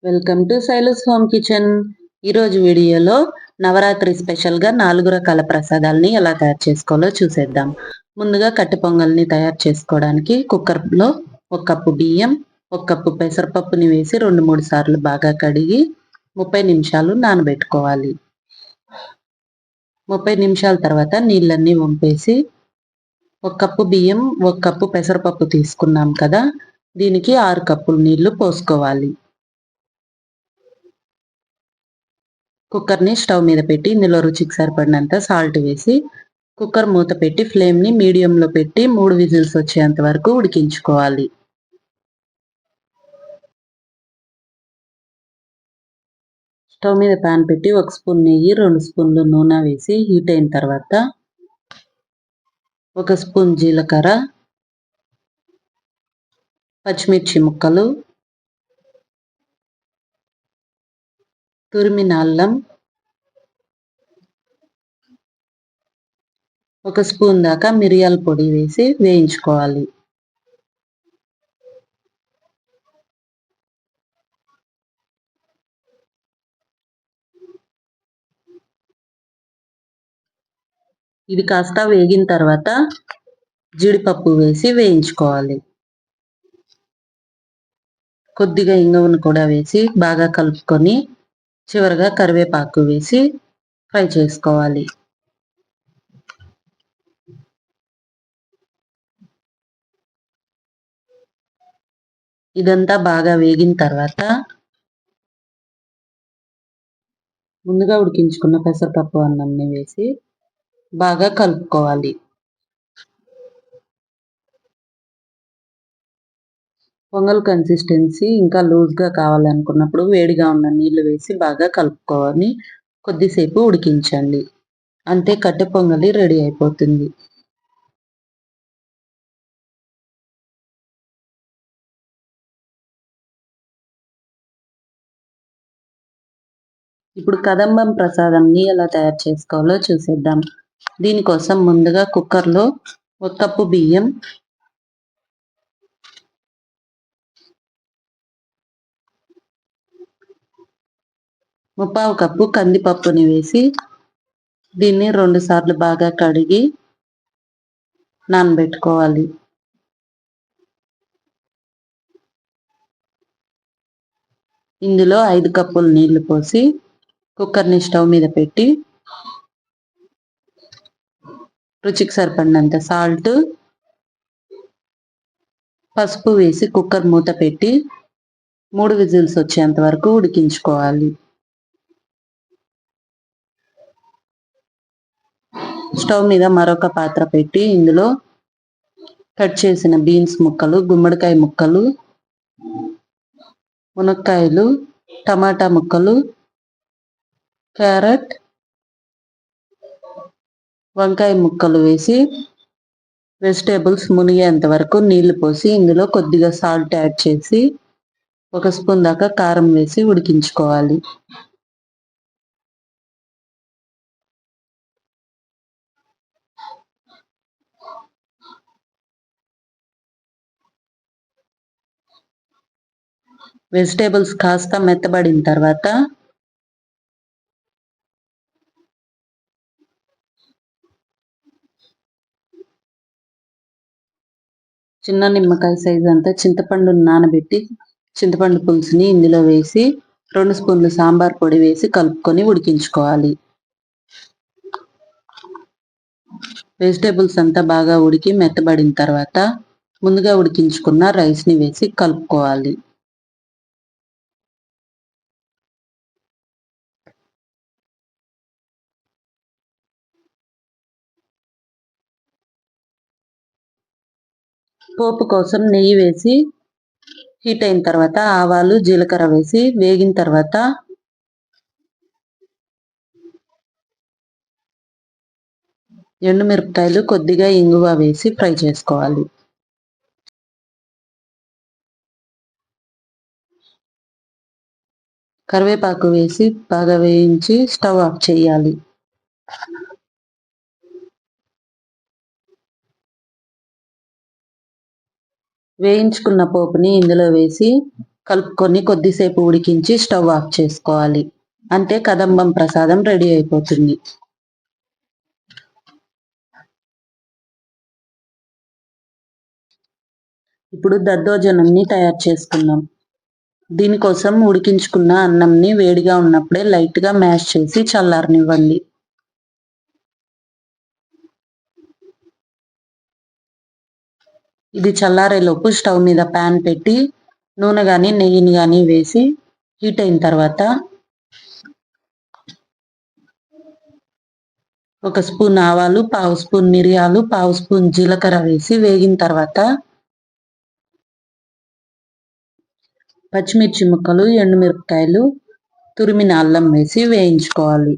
Welcome to Silas home kitchen. ఈరోజు వీడియోలో నవరాత్రి స్పెషల్గా 4 రకాల ప్రసాదాలని ఎలా తయారు చేసుకోవాలో చూసేద్దాం. ముందుగా కట్టె పొంగల్ని తయారు చేసుకోవడానికి కుక్కర్లో 1 కప్పు బియ్యం, 1 కప్పు పెసరపప్పుని వేసి 2-3 సార్లు బాగా కడిగి 30 నిమిషాలు నానబెట్టుకోవాలి. 30 నిమిషాల తర్వాత నీళ్ళన్నీ వంపేసి 1 కప్పు బియ్యం, 1 కప్పు పెసరపప్పు తీసుకున్నాం కదా, దీనికి 6 కప్పులు నీళ్లు పోసుకోవాలి. కుక్కర్ని స్టవ్ మీద పెట్టి ఇందులో రుచికి సరిపడినంత సాల్ట్ వేసి కుక్కర్ మూత పెట్టి ఫ్లేమ్ని మీడియంలో పెట్టి 3 విజిల్స్ వచ్చేంత వరకు ఉడికించుకోవాలి. స్టవ్ మీద ప్యాన్ పెట్టి 1 స్పూన్ నెయ్యి, 2 స్పూన్లు నూనె వేసి హీట్ అయిన తర్వాత 1 స్పూన్ జీలకర్ర, పచ్చిమిర్చి ముక్కలు, తురిమిన అల్లం, 1 స్పూన్ దాకా మిరియాల పొడి వేసి వేయించుకోవాలి. ఇది కాస్త వేగిన తర్వాత జీడిపప్పు వేసి వేయించుకోవాలి. కొద్దిగా ఇంగువను కూడా వేసి బాగా కలుపుకొని చివరగా కరివేపాకు వేసి ఫ్రై చేసుకోవాలి. ఇదంతా బాగా వేగిన తర్వాత ముందుగా ఉడికించుకున్న పెసరపప్పు అన్నంని వేసి బాగా కలుపుకోవాలి. పొంగల్ కన్సిస్టెన్సీ ఇంకా లూజ్గా కావాలనుకున్నప్పుడు వేడిగా ఉన్న నీళ్లు వేసి బాగా కలుపుకొని కొద్దిసేపు ఉడికించండి. అంతే, కట్టె పొంగలి రెడీ అయిపోతుంది. ఇప్పుడు కదంబం ప్రసాదాన్ని ఎలా తయారు చేసుకోవాలో చూసేద్దాం. దీనికోసం ముందుగా కుక్కర్లో 1 కప్పు బియ్యం, 1/4 కప్పు కందిపప్పుని వేసి దీన్ని 2 సార్లు బాగా కడిగి నానబెట్టుకోవాలి. ఇందులో 5 కప్పులు నీళ్లు పోసి కుక్కర్ని స్టవ్ మీద పెట్టి రుచికి సరిపడినంత సాల్ట్, పసుపు వేసి కుక్కర్ మూత పెట్టి 3 విజిల్స్ వచ్చేంత వరకు ఉడికించుకోవాలి. స్టవ్ మీద మరొక పాత్ర పెట్టి ఇందులో కట్ చేసిన బీన్స్ ముక్కలు, గుమ్మడికాయ ముక్కలు, మునక్కాయలు, టమాటా ముక్కలు, క్యారెట్, వంకాయ ముక్కలు వేసి వెజిటేబుల్స్ మునిగేంత వరకు నీళ్లు పోసి ఇందులో కొద్దిగా సాల్ట్ యాడ్ చేసి 1 స్పూన్ దాకా కారం వేసి ఉడికించుకోవాలి. వెజిటేబుల్స్ కాస్త మెత్తబడిన తర్వాత చిన్న నిమ్మకాయ సైజు అంతా చింతపండుని నానబెట్టి చింతపండు పులుసుని ఇందులో వేసి 2 స్పూన్లు సాంబార్ పొడి వేసి కలుపుకొని ఉడికించుకోవాలి. వెజిటేబుల్స్ అంతా బాగా ఉడికి మెత్తబడిన తర్వాత ముందుగా ఉడికించుకున్న రైస్ని వేసి కలుపుకోవాలి. పోపు కోసం నెయ్యి వేసి హీట్ అయిన తర్వాత ఆవాలు, జీలకర్ర వేసి వేగిన తర్వాత ఎండుమిరపకాయలు, కొద్దిగా ఇంగువ వేసి ఫ్రై చేసుకోవాలి. కరివేపాకు వేసి బాగా వేయించి స్టవ్ ఆఫ్ చేయాలి. వేయించుకున్న పోపుని ఇందులో వేసి కలుపుకొని కొద్దిసేపు ఉడికించి స్టవ్ ఆఫ్ చేసుకోవాలి. అంతే, కదంబం ప్రసాదం రెడీ అయిపోతుంది. ఇప్పుడు దద్దోజనంని తయారు చేసుకుందాం. దీనికోసం ఉడికించుకున్న అన్నంని వేడిగా ఉన్నప్పుడే లైట్గా మ్యాష్ చేసి చల్లారనివ్వండి. ఇది చల్లారేలోపు స్టవ్ మీద ప్యాన్ పెట్టి నూనె కానీ నెయ్యిని కానీ వేసి హీట్ అయిన తర్వాత 1 స్పూన్ ఆవాలు, 1/2 స్పూన్ మిరియాలు, 1/2 స్పూన్ జీలకర్ర వేసి వేగిన తర్వాత పచ్చిమిర్చి ముక్కలు, ఎండుమిరపకాయలు, తురిమిన అల్లం వేసి వేయించుకోవాలి.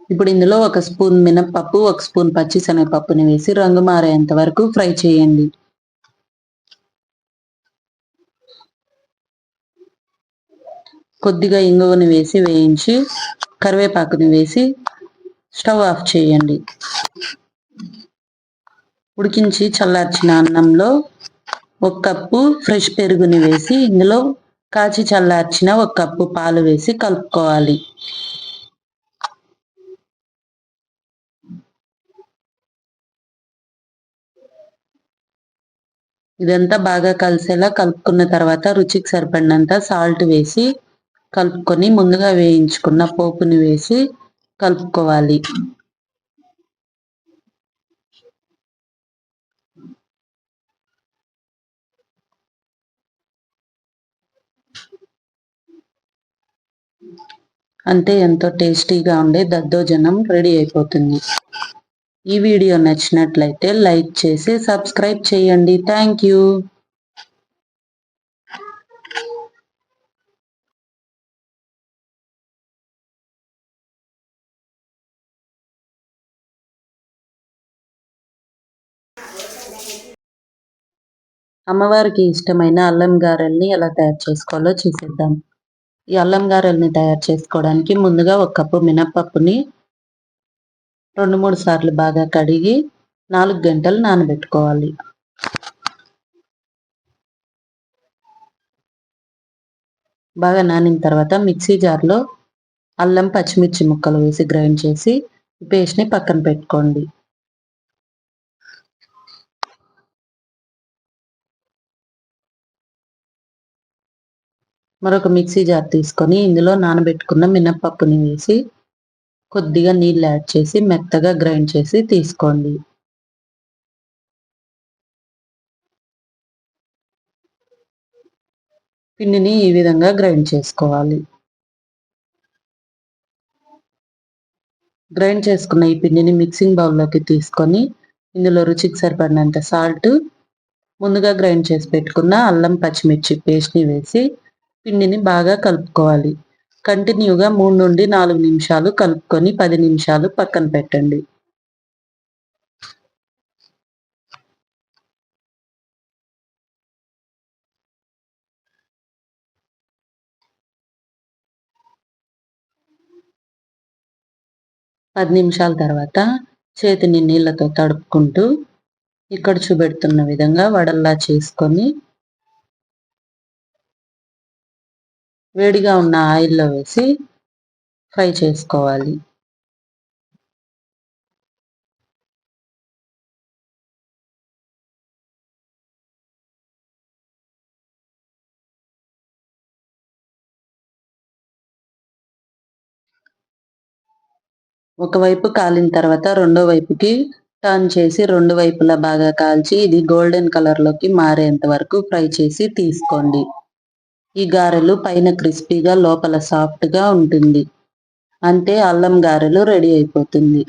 ఇప్పుడు ఇందులో 1 స్పూన్ మినపప్పు, 1 స్పూన్ పచ్చిశనగపప్పుని వేసి రంగు మారేంత వరకు ఫ్రై చేయండి. కొద్దిగా ఇంగువని వేసి వేయించి కరివేపాకుని వేసి స్టవ్ ఆఫ్ చేయండి. ఉడికించి చల్లార్చిన అన్నంలో 1 కప్పు ఫ్రెష్ పెరుగుని వేసి ఇందులో కాచి చల్లార్చిన 1 కప్పు పాలు వేసి కలుపుకోవాలి. ఇదంతా బాగా కలిసేలా కలుపుకున్న తర్వాత రుచికి సరిపడినంత సాల్ట్ వేసి కలుపుకొని ముందుగా వేయించుకున్న పోపుని వేసి కలుపుకోవాలి. అంతే, ఎంతో టేస్టీగా ఉండే దద్దోజనం రెడీ అయిపోతుంది. ఈ వీడియో నచ్చినట్లయితే లైక్ చేసి సబ్స్క్రైబ్ చేయండి. Thank you. అమ్మవారికి ఇష్టమైన అల్లం గారెల్ని ఎలా తయారు చేసుకోవాలో చూసేద్దాం. ఈ అల్లం గారెల్ని తయారు చేసుకోవడానికి ముందుగా 1 కప్పు మినపప్పుని 2-3 సార్లు బాగా కడిగి 4 గంటలు నానబెట్టుకోవాలి. బాగా నానిన తర్వాత మిక్సీ జార్లో అల్లం, పచ్చిమిర్చి ముక్కలు వేసి గ్రైండ్ చేసి పేస్ట్ని పక్కన పెట్టుకోండి. మరొక మిక్సీ జార్ తీసుకొని ఇందులో నానబెట్టుకున్న మినపప్పుని వేసి కొద్దిగా నీళ్ళు యాడ్ చేసి మెత్తగా గ్రైండ్ చేసి తీసుకోండి. పిండిని ఈ విధంగా గ్రైండ్ చేసుకోవాలి. గ్రైండ్ చేసుకున్న ఈ పిండిని మిక్సింగ్ బౌల్లోకి తీసుకొని ఇందులో రుచికి సరిపడినంత సాల్ట్, ముందుగా గ్రైండ్ చేసి పెట్టుకున్న అల్లం, పచ్చిమిర్చి పేస్ట్ని వేసి పిండిని బాగా కలుపుకోవాలి. కంటిన్యూగా 3 నుండి 4 నిమిషాలు కలుపుకొని 10 నిమిషాలు పక్కన పెట్టండి. పది నిమిషాల తర్వాత చేతిని నీళ్ళతో తడుపుకుంటూ ఇక్కడ చూపెడుతున్న విధంగా వడల్లా చేసుకొని వేడిగా ఉన్న ఆయిల్లో వేసి ఫ్రై చేసుకోవాలి. ఒకవైపు కాలిన తర్వాత రెండో వైపుకి టర్న్ చేసి 2 వైపులా బాగా కాల్చి ఇది గోల్డెన్ కలర్లోకి మారేంత వరకు ఫ్రై చేసి తీసుకోండి. ఈ గారెలు పైన క్రిస్పీగా లోపల సాఫ్ట్గా ఉంటుంది. అంతే, అల్లం గారెలు రెడీ అయిపోతుంది.